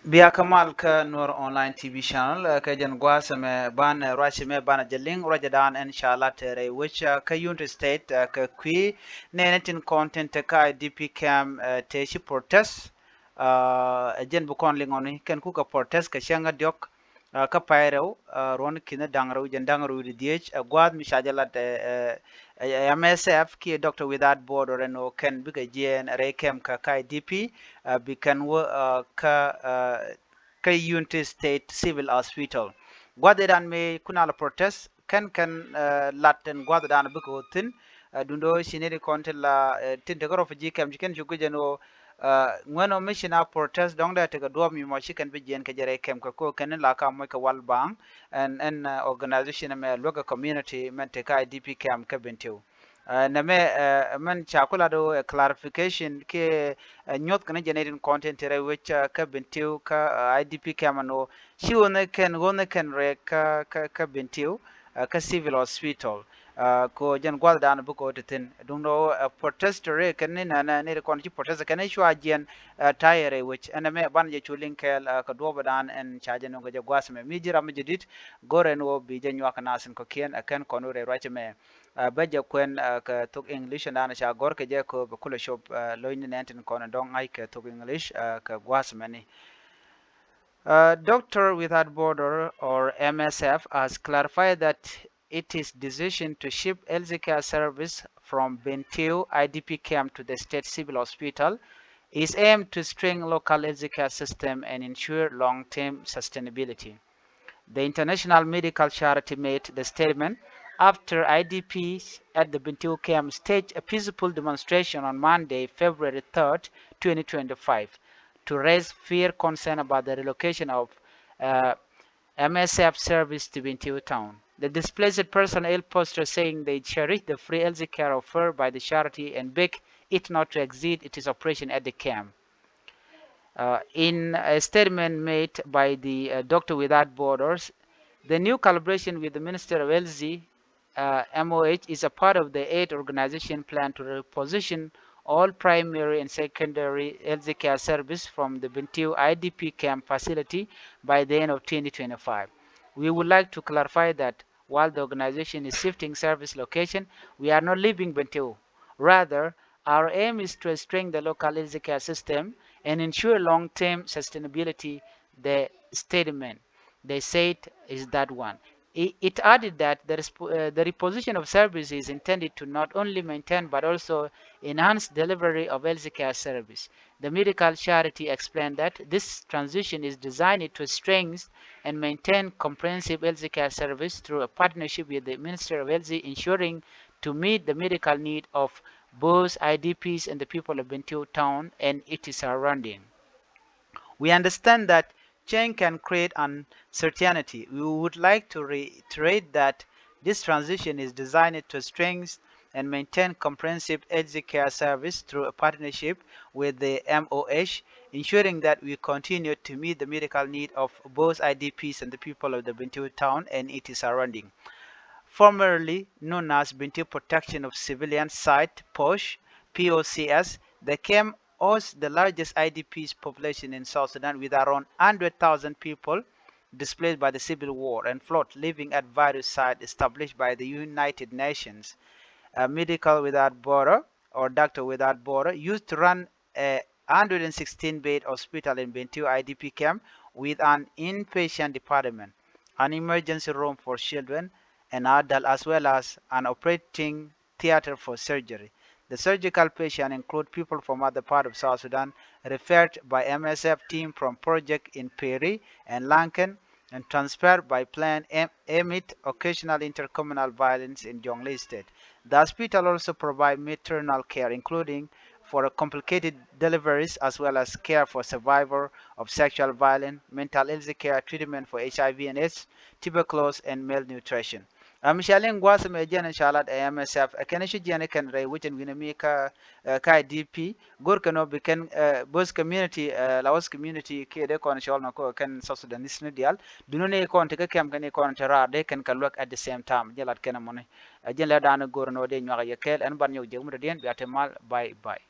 Biya Kamal ka Nuer online TV channel ka jan gwasa me ban rashi me ban jaling raja dan inshallah tere which ka United State ka kwi nenetin content ka DP cam te shi protest jen bukon lingoni ken ku ka protest ka shanga diok ka pairo ron kina dangro jen dangro di diech gwad mi shajalat MSF ki Doctor Without Border no ken biga jen rekem ka DP bikan ka Unity State Civil Hospital. Gwadadan me kunala protest kan latin gwadadan biko tin dundo shineri konte la tin te goro fuji kam chiken chukujeno ngweno mishina protest dong da te gadwa mi mo chiken bijen ka jere kem ko ken la ka mo ka wal bang and organization me local community men te ka IDP cam ka bentiu na me man chakula do clarification ke nyot kana generating content re which ka bentiu ka IDP kamano shi wona ken re ka bentiu ka civil hospital ko jan gwal dan bu ko tin dung no protester re kan ni na ne kon ci protester kan shwa jen tayere which ana me ban je chulin kel ka do badan en chaje no ga gwas me mi jira mi jidit gore no bi jan wa kana sin ko kien kan kono re right me baje kwen ka tok english na cha gor ke je ko be kula shop loin nenten kono dong ai ka tok english ka gwas me ni Doctor Without Border or MSF has clarified that its decision to ship healthcare service from Bentiu IDP camp to the state civil hospital is aimed to strengthen local healthcare system and ensure long-term sustainability. The international medical charity made the statement after IDPs at the Bentiu camp staged a peaceful demonstration on Monday, February 3rd, 2025, to raise fair concern about the relocation of MSF service to Bentiu town. The displaced personnel posted saying they cherish the free health care offered by the charity and beg it not to exceed its operation at the camp. In a statement made by the Doctor Without Borders, the new collaboration with the Minister of Health, MOH, is a part of the aid organization plan to reposition all primary and secondary health care service from the Bentiu IDP camp facility by the end of 2025. We would like to clarify that while the organization is shifting service location, we are not leaving Bentiu. Rather, our aim is to strengthen the local health care system and ensure long-term sustainability. The statement they said is that one. It added that the reposition of service is intended to not only maintain but also enhance delivery of healthcare service. The medical charity explained that this transition is designed to strengthen and maintain comprehensive healthcare service through a partnership with the Ministry of Health, ensuring to meet the medical need of both IDPs and the people of Bentiu town and its surrounding. We understand that change can create uncertainty. We would like to reiterate that this transition is designed to strengthen and maintain comprehensive healthcare service through a partnership with the MOH, ensuring that we continue to meet the medical need of both IDPs and the people of the Bentiu town and its surrounding. Formerly known as Bentiu Protection of Civilian Site, POCS, the camp hosts the largest IDPs population in South Sudan with around 100,000 people displaced by the civil war and flood living at various sites established by the United Nations. Medical Without Border or Doctor Without Border used to run a 116-bed hospital in Bentiu IDP camp with an inpatient department, an emergency room for children and adults, as well as an operating theater for surgery. The surgical patients include people from other parts of South Sudan referred by MSF team from projects in Peri and Lankan and transferred by Plan amid occasional intercommunal violence in Jonglei State. The hospital also provides maternal care, including for complicated deliveries as well as care for survivors of sexual violence, mental health care, treatment for HIV and AIDS, tuberculosis, and malnutrition. Mishalin gwasa me jana shalat MSF kana shi jana kan rai wucin wina mi ka DP gor kano biken bos community lawas community ke de kon shol na ko kan South Sudanese no dial duno ne kon te kam kan kon te ra de kan look at the same time jalat kana mon jala dana gor no de nyaga yekel en ban nyaw jegum de den bi atemal bye bye.